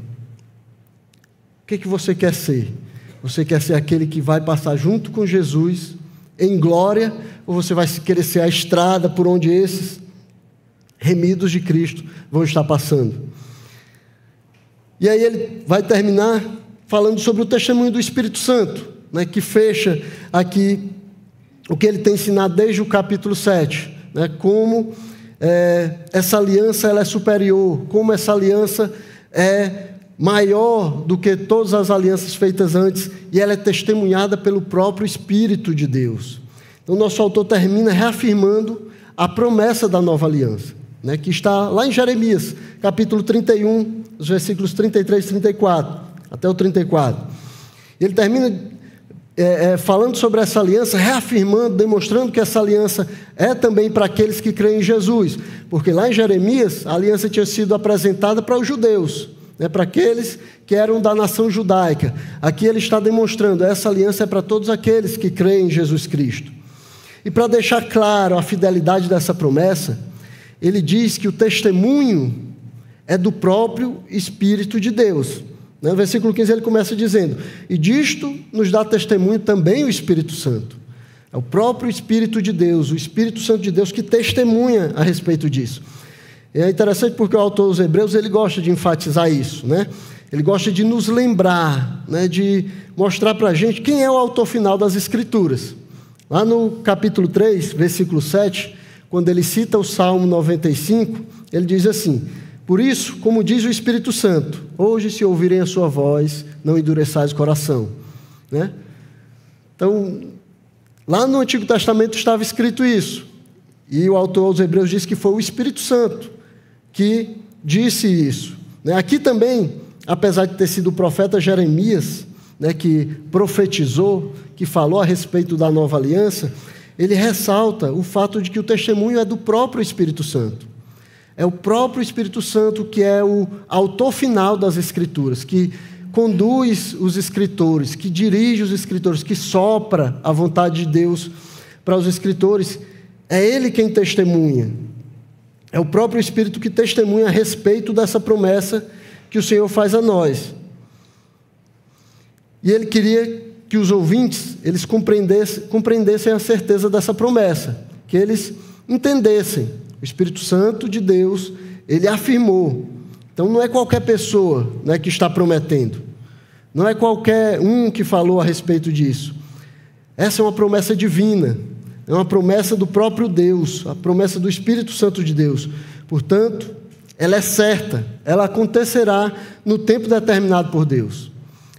O que você quer ser? Você quer ser aquele que vai passar junto com Jesus em glória, ou você vai querer ser a estrada por onde esses remidos de Cristo vão estar passando? E aí ele vai terminar falando sobre o testemunho do Espírito Santo, né, que fecha aqui o que ele tem ensinado desde o capítulo 7, né, como essa aliança ela é superior, como essa aliança é maior do que todas as alianças feitas antes, e ela é testemunhada pelo próprio Espírito de Deus. Então, o nosso autor termina reafirmando a promessa da nova aliança, né, que está lá em Jeremias, capítulo 31, os versículos 33 e 34, até o 34. Ele termina falando sobre essa aliança, reafirmando, demonstrando que essa aliança é também para aqueles que creem em Jesus, porque lá em Jeremias a aliança tinha sido apresentada para os judeus, né, para aqueles que eram da nação judaica. Aqui ele está demonstrando, essa aliança é para todos aqueles que creem em Jesus Cristo. E para deixar claro a fidelidade dessa promessa, ele diz que o testemunho é do próprio Espírito de Deus. No versículo 15 ele começa dizendo: e disto nos dá testemunho também o Espírito Santo. É o próprio Espírito de Deus, o Espírito Santo de Deus que testemunha a respeito disso. E é interessante porque o autor dos Hebreus ele gosta de enfatizar isso, né? Ele gosta de nos lembrar, né, de mostrar para a gente quem é o autor final das Escrituras. Lá no capítulo 3, versículo 7, quando ele cita o Salmo 95, ele diz assim: Por isso, como diz o Espírito Santo, hoje, se ouvirem a sua voz, não endureçais o coração. Né? Então, lá no Antigo Testamento estava escrito isso. E o autor aos Hebreus diz que foi o Espírito Santo que disse isso. Né? Aqui também, apesar de ter sido o profeta Jeremias, né, que profetizou, que falou a respeito da nova aliança, ele ressalta o fato de que o testemunho é do próprio Espírito Santo. É o próprio Espírito Santo que é o autor final das Escrituras, que conduz os escritores, que dirige os escritores, que sopra a vontade de Deus para os escritores. É Ele quem testemunha. É o próprio Espírito que testemunha a respeito dessa promessa que o Senhor faz a nós. E Ele queria que os ouvintes eles compreendessem a certeza dessa promessa, que eles entendessem. O Espírito Santo de Deus, Ele afirmou. Então não é qualquer pessoa, né, que está prometendo. Não é qualquer um que falou a respeito disso. Essa é uma promessa divina. É uma promessa do próprio Deus, a promessa do Espírito Santo de Deus. Portanto, ela é certa, ela acontecerá no tempo determinado por Deus.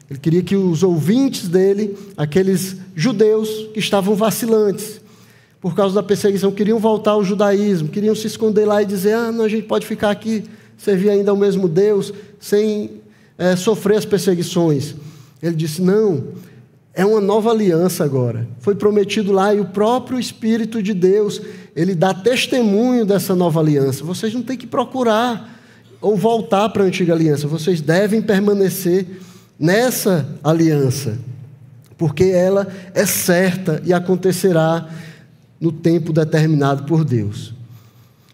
Ele queria que os ouvintes dele, aqueles judeus que estavam vacilantes, por causa da perseguição, queriam voltar ao judaísmo, queriam se esconder lá e dizer, não, a gente pode ficar aqui, servir ainda ao mesmo Deus, sem sofrer as perseguições. Ele disse, não, é uma nova aliança agora. Foi prometido lá e o próprio Espírito de Deus, Ele dá testemunho dessa nova aliança. Vocês não têm que procurar ou voltar para a antiga aliança. Vocês devem permanecer nessa aliança, porque ela é certa e acontecerá no tempo determinado por Deus.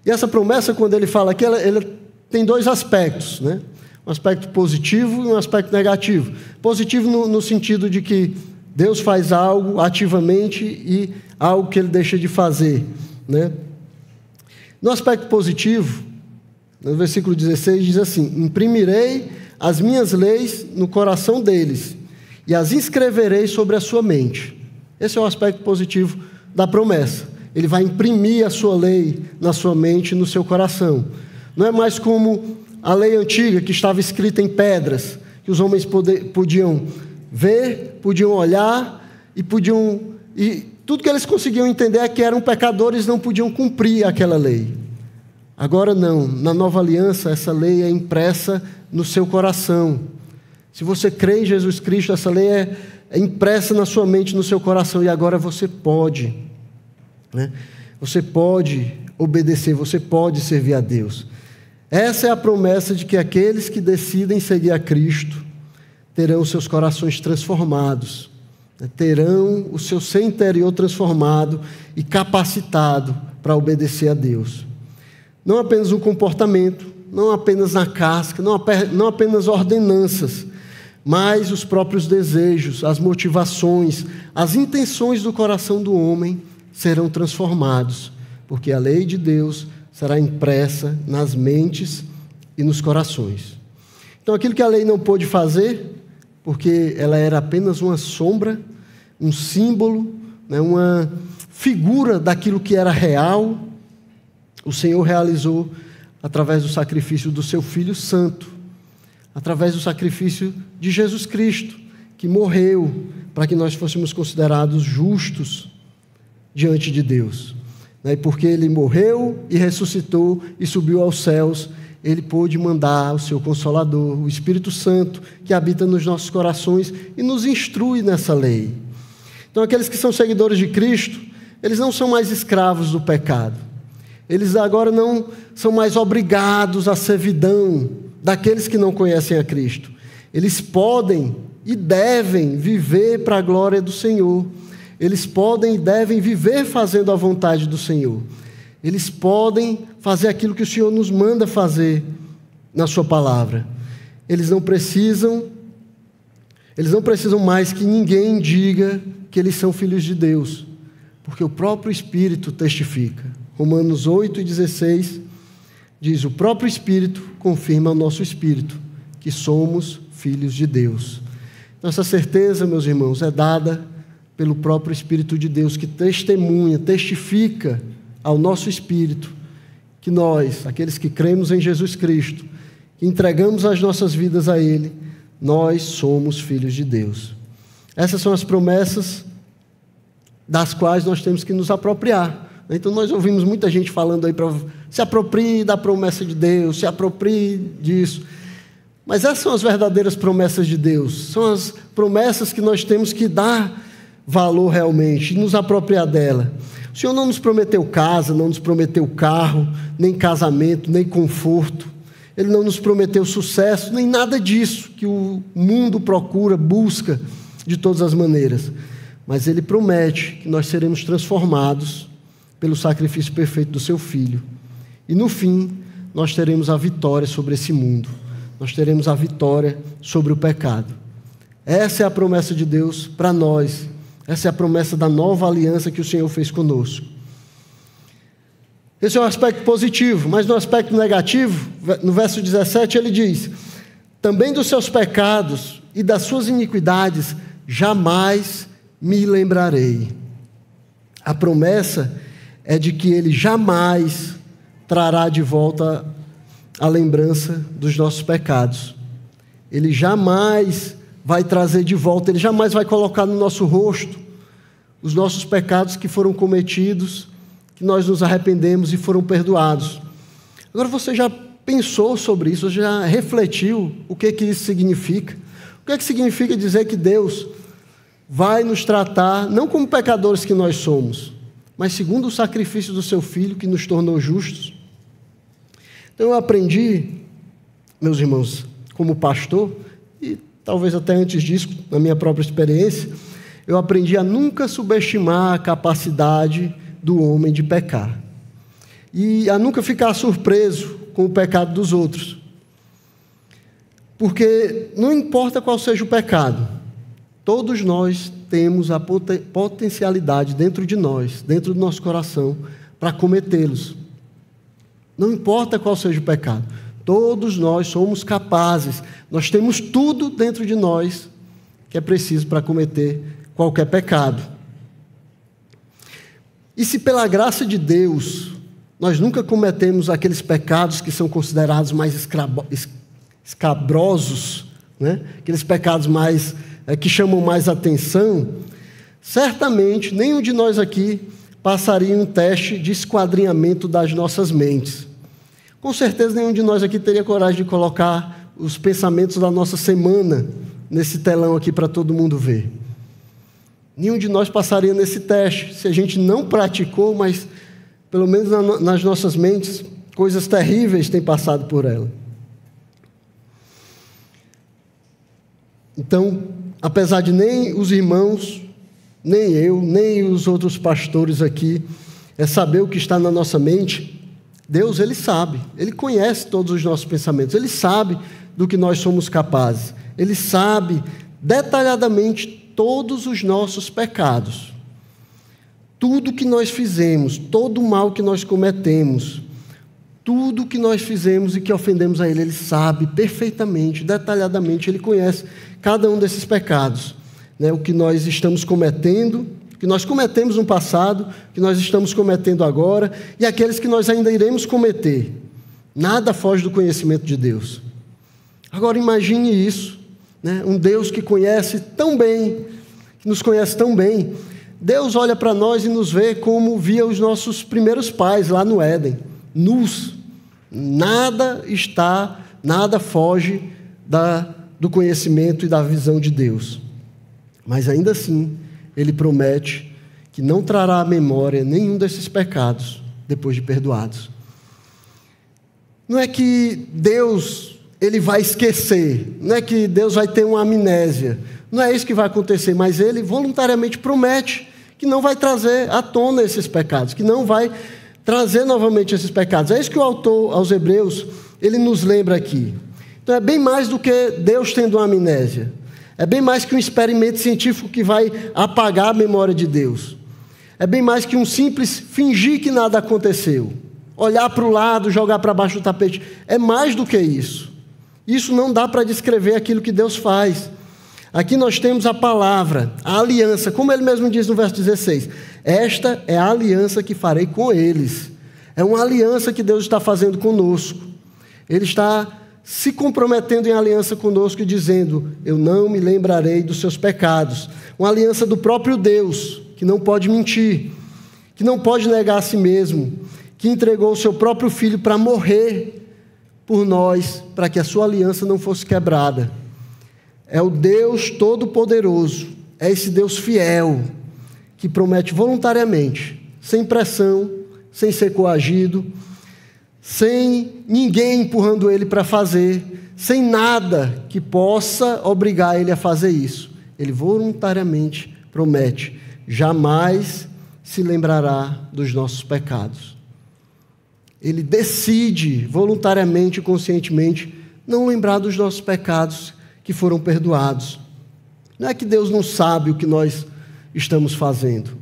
E essa promessa, quando ele fala aqui, ela tem dois aspectos, né? Um aspecto positivo e um aspecto negativo. Positivo no sentido de que Deus faz algo ativamente e algo que Ele deixa de fazer, né? No aspecto positivo, no versículo 16 diz assim, imprimirei as minhas leis no coração deles e as inscreverei sobre a sua mente. Esse é o aspecto positivo da promessa. Ele vai imprimir a sua lei na sua mente e no seu coração. Não é mais como a lei antiga que estava escrita em pedras, que os homens podiam ver, podiam olhar e tudo que eles conseguiam entender é que eram pecadores e não podiam cumprir aquela lei. Agora não, na nova aliança essa lei é impressa no seu coração. Se você crê em Jesus Cristo, essa lei é impressa na sua mente, no seu coração, e agora você pode, né? Você pode obedecer, você pode servir a Deus. Essa é a promessa de que aqueles que decidem seguir a Cristo terão seus corações transformados, né? Terão o seu ser interior transformado e capacitado para obedecer a Deus. Não apenas um comportamento, não apenas na casca, não apenas ordenanças, mas os próprios desejos, as motivações, as intenções do coração do homem serão transformados, porque a lei de Deus será impressa nas mentes e nos corações. Então, aquilo que a lei não pôde fazer, porque ela era apenas uma sombra, um símbolo, né, uma figura daquilo que era real, o Senhor realizou através do sacrifício do seu Filho Santo, através do sacrifício de Jesus Cristo, que morreu para que nós fôssemos considerados justos diante de Deus. E porque Ele morreu e ressuscitou e subiu aos céus, Ele pôde mandar o seu Consolador, o Espírito Santo, que habita nos nossos corações e nos instrui nessa lei. Então, aqueles que são seguidores de Cristo, eles não são mais escravos do pecado. Eles agora não são mais obrigados à servidão daqueles que não conhecem a Cristo. Eles podem e devem viver para a glória do Senhor. Eles podem e devem viver fazendo a vontade do Senhor. Eles podem fazer aquilo que o Senhor nos manda fazer na sua palavra. Eles não precisam mais que ninguém diga que eles são filhos de Deus, porque o próprio Espírito testifica. Romanos 8:16 diz, o próprio Espírito confirma ao nosso Espírito que somos filhos de Deus. Nossa certeza, meus irmãos, é dada pelo próprio Espírito de Deus, que testifica ao nosso Espírito que nós, aqueles que cremos em Jesus Cristo, que entregamos as nossas vidas a Ele, nós somos filhos de Deus. Essas são as promessas das quais nós temos que nos apropriar. Então nós ouvimos muita gente falando aí para se aproprie da promessa de Deus, se aproprie disso. Mas essas são as verdadeiras promessas de Deus, são as promessas que nós temos que dar valor realmente, nos apropriar dela. O Senhor não nos prometeu casa, não nos prometeu carro, nem casamento, nem conforto. Ele não nos prometeu sucesso, nem nada disso que o mundo procura, busca de todas as maneiras. Mas Ele promete que nós seremos transformados pelo sacrifício perfeito do Seu Filho. E no fim, nós teremos a vitória sobre esse mundo. Nós teremos a vitória sobre o pecado. Essa é a promessa de Deus para nós. Essa é a promessa da nova aliança que o Senhor fez conosco. Esse é o aspecto positivo, mas no aspecto negativo, no verso 17, ele diz: também dos seus pecados e das suas iniquidades jamais me lembrarei. A promessa é de que Ele jamais trará de volta a lembrança dos nossos pecados. Ele jamais vai trazer de volta, Ele jamais vai colocar no nosso rosto os nossos pecados que foram cometidos, que nós nos arrependemos e foram perdoados. Agora, você já pensou sobre isso, já refletiu o que isso significa? O que significa dizer que Deus vai nos tratar, não como pecadores que nós somos, mas segundo o sacrifício do Seu Filho, que nos tornou justos? Então eu aprendi, meus irmãos, como pastor, e talvez até antes disso, na minha própria experiência, eu aprendi a nunca subestimar a capacidade do homem de pecar. E a nunca ficar surpreso com o pecado dos outros. Porque não importa qual seja o pecado, todos nós temos a potencialidade dentro de nós, dentro do nosso coração, para cometê-los. Não importa qual seja o pecado, todos nós somos capazes, nós temos tudo dentro de nós que é preciso para cometer qualquer pecado. E se pela graça de Deus nós nunca cometemos aqueles pecados que são considerados mais escabrosos, né? Aqueles pecados mais que chamam mais atenção, certamente nenhum de nós aqui passaria um teste de esquadrinhamento das nossas mentes. Com certeza nenhum de nós aqui teria coragem de colocar os pensamentos da nossa semana nesse telão aqui para todo mundo ver. Nenhum de nós passaria nesse teste, se a gente não praticou, mas pelo menos nas nossas mentes, coisas terríveis têm passado por ela. Então, apesar de nem os irmãos, nem eu, nem os outros pastores aqui, saber o que está na nossa mente, Deus, Ele sabe, Ele conhece todos os nossos pensamentos, Ele sabe do que nós somos capazes, Ele sabe detalhadamente todos os nossos pecados, tudo que nós fizemos, todo o mal que nós cometemos, tudo que nós fizemos e que ofendemos a Ele, Ele sabe perfeitamente, detalhadamente, Ele conhece cada um desses pecados, né? O que nós estamos cometendo, o que nós cometemos no passado, o que nós estamos cometendo agora e aqueles que nós ainda iremos cometer. Nada foge do conhecimento de Deus. Agora imagine isso, né? Um Deus que conhece tão bem, que nos conhece tão bem. Deus olha para nós e nos vê como via os nossos primeiros pais lá no Éden, nus. Nada foge do conhecimento e da visão de Deus. Mas ainda assim, Ele promete que não trará à memória nenhum desses pecados depois de perdoados. Não é que Deus Ele vai esquecer, não é que Deus vai ter uma amnésia, não é isso que vai acontecer, mas Ele voluntariamente promete que não vai trazer à tona esses pecados, que não vai trazer novamente esses pecados. É isso que o autor aos Hebreus, ele nos lembra aqui. Então é bem mais do que Deus tendo uma amnésia. É bem mais que um experimento científico que vai apagar a memória de Deus. É bem mais que um simples fingir que nada aconteceu. Olhar para o lado, jogar para baixo do tapete. É mais do que isso. Isso não dá para descrever aquilo que Deus faz. Aqui nós temos a palavra, a aliança, como ele mesmo diz no verso 16. Esta é a aliança que farei com eles. É uma aliança que Deus está fazendo conosco. Ele está se comprometendo em aliança conosco e dizendo: eu não me lembrarei dos seus pecados. Uma aliança do próprio Deus, que não pode mentir, que não pode negar a si mesmo, que entregou o seu próprio Filho para morrer por nós, para que a sua aliança não fosse quebrada. É o Deus Todo-Poderoso, é esse Deus fiel, que promete voluntariamente, sem pressão, sem ser coagido, sem ninguém empurrando ele para fazer, sem nada que possa obrigar ele a fazer isso. Ele voluntariamente promete: jamais se lembrará dos nossos pecados. Ele decide voluntariamente e conscientemente não lembrar dos nossos pecados que foram perdoados. Não é que Deus não sabe o que nós estamos fazendo,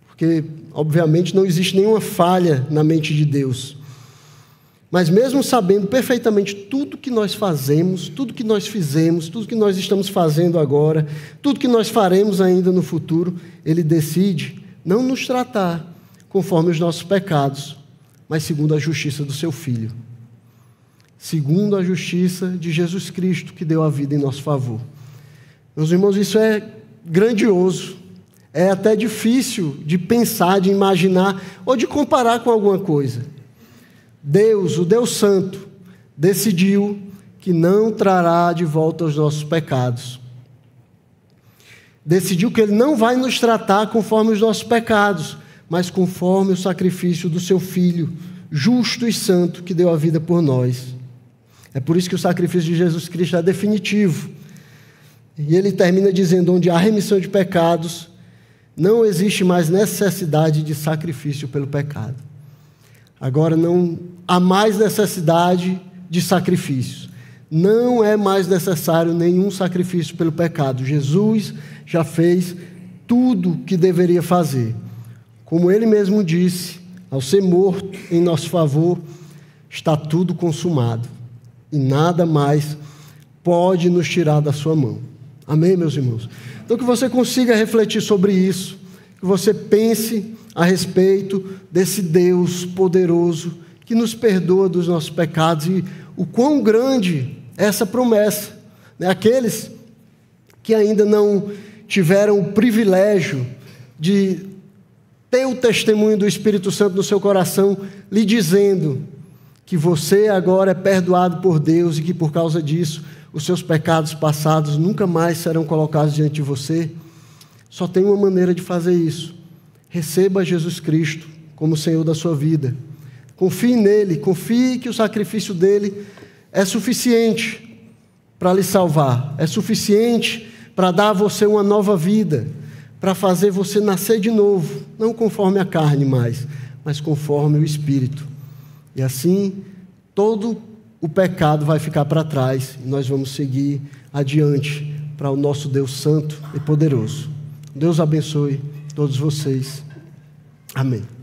porque obviamente não existe nenhuma falha na mente de Deus. Mas mesmo sabendo perfeitamente tudo que nós fazemos, tudo que nós fizemos, tudo que nós estamos fazendo agora, tudo que nós faremos ainda no futuro, Ele decide não nos tratar conforme os nossos pecados, mas segundo a justiça do Seu Filho. Segundo a justiça de Jesus Cristo, que deu a vida em nosso favor. Meus irmãos, isso é grandioso. É até difícil de pensar, de imaginar ou de comparar com alguma coisa. Deus, o Deus Santo, decidiu que não trará de volta os nossos pecados. Decidiu que Ele não vai nos tratar conforme os nossos pecados, mas conforme o sacrifício do Seu Filho, justo e santo, que deu a vida por nós. É por isso que o sacrifício de Jesus Cristo é definitivo. E Ele termina dizendo: onde há remissão de pecados, não existe mais necessidade de sacrifício pelo pecado. Agora não há mais necessidade de sacrifícios. Não é mais necessário nenhum sacrifício pelo pecado. Jesus já fez tudo o que deveria fazer. Como Ele mesmo disse, ao ser morto em nosso favor, está tudo consumado. E nada mais pode nos tirar da sua mão. Amém, meus irmãos? Então que você consiga refletir sobre isso, que você pense a respeito desse Deus poderoso que nos perdoa dos nossos pecados e o quão grande é essa promessa. Aqueles que ainda não tiveram o privilégio de ter o testemunho do Espírito Santo no seu coração, lhe dizendo que você agora é perdoado por Deus e que por causa disso os seus pecados passados nunca mais serão colocados diante de você, só tem uma maneira de fazer isso. Receba Jesus Cristo como Senhor da sua vida. Confie nele, confie que o sacrifício dele é suficiente para lhe salvar, é suficiente para dar a você uma nova vida, para fazer você nascer de novo, não conforme a carne mais, mas conforme o Espírito. E assim, todo o pecado vai ficar para trás e nós vamos seguir adiante para o nosso Deus Santo e poderoso. Deus abençoe todos vocês. Amém.